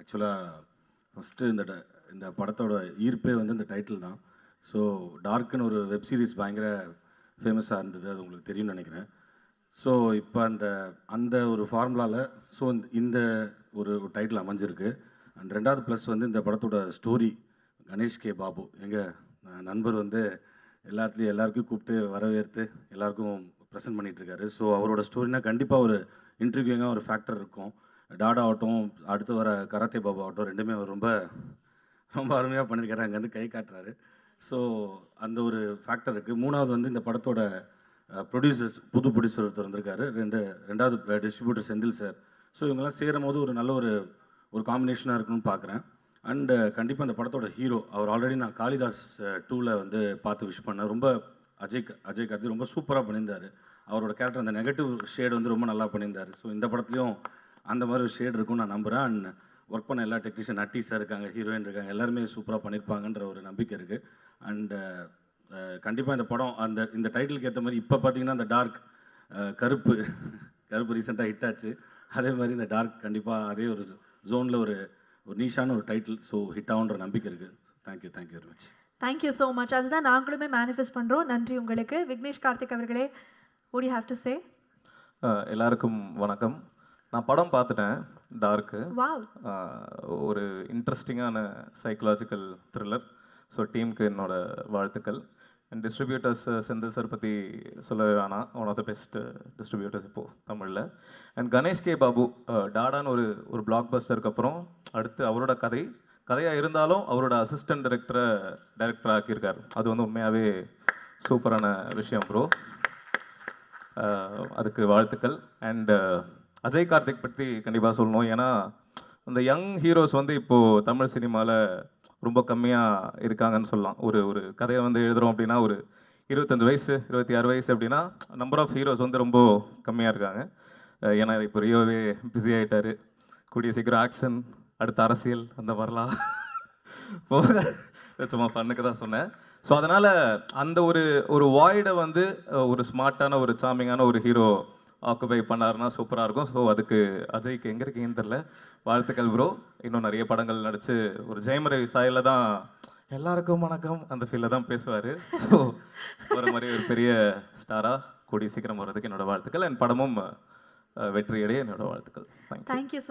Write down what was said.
ஆக்சுவலாக ஃபஸ்ட்டு இந்த படத்தோட ஈர்ப்பே வந்து இந்த டைட்டில் தான். ஸோ டார்க்குன்னு ஒரு வெப் சீரிஸ் பயங்கர ஃபேமஸாக இருந்தது, அது உங்களுக்கு தெரியும்னு நினைக்கிறேன். ஸோ இப்போ அந்த ஒரு ஃபார்முலாவில் ஸோ இந்த ஒரு டைட்டில் அமைஞ்சிருக்கு. அண்ட் ரெண்டாவது ப்ளஸ் வந்து இந்த படத்தோட ஸ்டோரி கணேஷ் கே பாபு எங்கள் நண்பர் வந்து எல்லாருக்கும் கூப்பிட்டு வரவேற்று எல்லாருக்கும் ப்ரெசென்ட் பண்ணிகிட்ருக்காரு. ஸோ அவரோட ஸ்டோரினா கண்டிப்பாக ஒரு இன்ட்ரிவியூங்காக ஒரு ஃபேக்டர் இருக்கும். டாடா ஆகட்டும், அடுத்து வர கராத்தே பாபா ஆகட்டும், ரெண்டுமே அவர் ரொம்ப ரொம்ப அருமையாக பண்ணியிருக்காரு. அங்கேருந்து கை காட்டுறாரு. ஸோ அந்த ஒரு ஃபேக்டர் இருக்குது. மூணாவது வந்து இந்த படத்தோட ப்ரொடியூசர்ஸ், புது ப்ரொடியூசர் ஒருத்தர் வந்திருக்காரு. ரெண்டாவது டிஸ்ட்ரிபியூட்டர் செந்தில் சார். ஸோ இவங்கெல்லாம் சேரும் போது ஒரு நல்ல ஒரு காம்பினேஷனாக இருக்குன்னு பார்க்குறேன். அண்டு கண்டிப்பாக இந்த படத்தோட ஹீரோ அவர் ஆல்ரெடி நான் காளிதாஸ் 2ல் வந்து பார்த்து விஷ் பண்ணேன். ரொம்ப அஜய் கார்த்தி ரொம்ப சூப்பராக பண்ணியிருந்தார். அவரோட கேரக்டர் அந்த நெகட்டிவ் ஷேடு வந்து ரொம்ப நல்லா பண்ணியிருந்தார். ஸோ இந்த படத்துலையும் அந்த மாதிரி ஒரு ஷேடு இருக்கும்னு நான் நம்புகிறேன். அண்ட் ஒர்க் பண்ண எல்லா டெக்னீஷியன், நட்டி சார் இருக்காங்க, ஹீரோயின் இருக்காங்க, எல்லாருமே சூப்பராக பண்ணியிருப்பாங்கன்ற ஒரு நம்பிக்கை இருக்குது. அண்டு கண்டிப்பாக இந்த படம் இந்த டைட்டிலுக்கு ஏற்ற மாதிரி இப்போ பார்த்தீங்கன்னா இந்த டார்க் கருப்பு ரீசெண்டாக ஹிட் ஆச்சு. அதே மாதிரி இந்த டார்க் கண்டிப்பாக அதே ஒரு ஜோனில் ஒரு நீஷான ஒரு டைட்டில். ஸோ ஹிட் ஆகுன்ற நம்பிக்கை இருக்குது. Thank you very much. Thank you so much. அதுதான் நாங்களுமே மேனிஃபெஸ்ட் பண்ணுறோம். நன்றி உங்களுக்கு. விக்னேஷ் கார்த்திக் அவர்களே, what do you have to say? எல்லாருக்கும் வணக்கம். நான் படம் பார்த்துட்டேன், டார்க்கு. வாவ். ஒரு இன்ட்ரெஸ்டிங்கான சைக்கலாஜிக்கல் த்ரில்லர். ஸோ டீமுக்கு என்னோட வாழ்த்துக்கள். அண்ட் டிஸ்ட்ரிபியூட்டர்ஸ் செந்தில் சார் பற்றி சொல்லவே வேணாம், one of the best distributors இப்போது தமிழில். அண்ட் கணேஷ் கே பாபு டாடான்னு ஒரு பிளாக் பஸ்டருக்கு அப்புறம் அடுத்து அவரோட கதையாக இருந்தாலும் அவரோட அசிஸ்டன்ட் டைரக்டர் ஆக்கியிருக்கார். அது வந்து உண்மையாகவே சூப்பரான விஷயம் ப்ரோ. அதுக்கு வாழ்த்துக்கள். அண்டு அஜய் கார்த்திக் பற்றி கண்டிப்பாக சொல்லணும். ஏன்னா அந்த யங் ஹீரோஸ் வந்து இப்போது தமிழ் சினிமாவில் ரொம்ப கம்மியாக இருக்காங்கன்னு சொல்லலாம். ஒரு கதையை வந்து எழுதுகிறோம் அப்படின்னா ஒரு 25 வயசு 26 வயசு அப்படின்னா நம்பர் ஆஃப் ஹீரோஸ் வந்து ரொம்ப கம்மியாக இருக்காங்க. ஏன்னா இப்போ ரியோவே பிஸி ஆகிட்டார். கூடிய சீக்கிரம் ஆக்ஷன், அடுத்த அரசியல், அந்த மாதிரிலாம் போக சும்மா பண்ணுக்கு தான் சொன்னேன். ஸோ அதனால் அந்த ஒரு வாய்டை வந்து ஒரு ஸ்மார்ட்டான ஒரு சாமிங்கான ஒரு ஹீரோ ஆக்குபை பண்ணாருன்னா சூப்பராக இருக்கும். ஸோ அதுக்கு அஜய்க்கு எங்கே இருக்கீங்கன்னு தெரில, வாழ்த்துக்கள் ப்ரோ. இன்னும் நிறைய படங்கள் நடித்து ஒரு ஜெயமரை சாயில் தான் எல்லாருக்கும் வணக்கம் அந்த ஃபீலில் தான் பேசுவார். ஸோ ஒரு மாதிரி ஒரு பெரிய ஸ்டாராக கூடிய சீக்கிரம் வர்றதுக்கு என்னோடய வாழ்த்துக்கள். என் படமும் வெற்றியடைய என்னோடய வாழ்த்துக்கள். தேங்க்யூ. Thank you so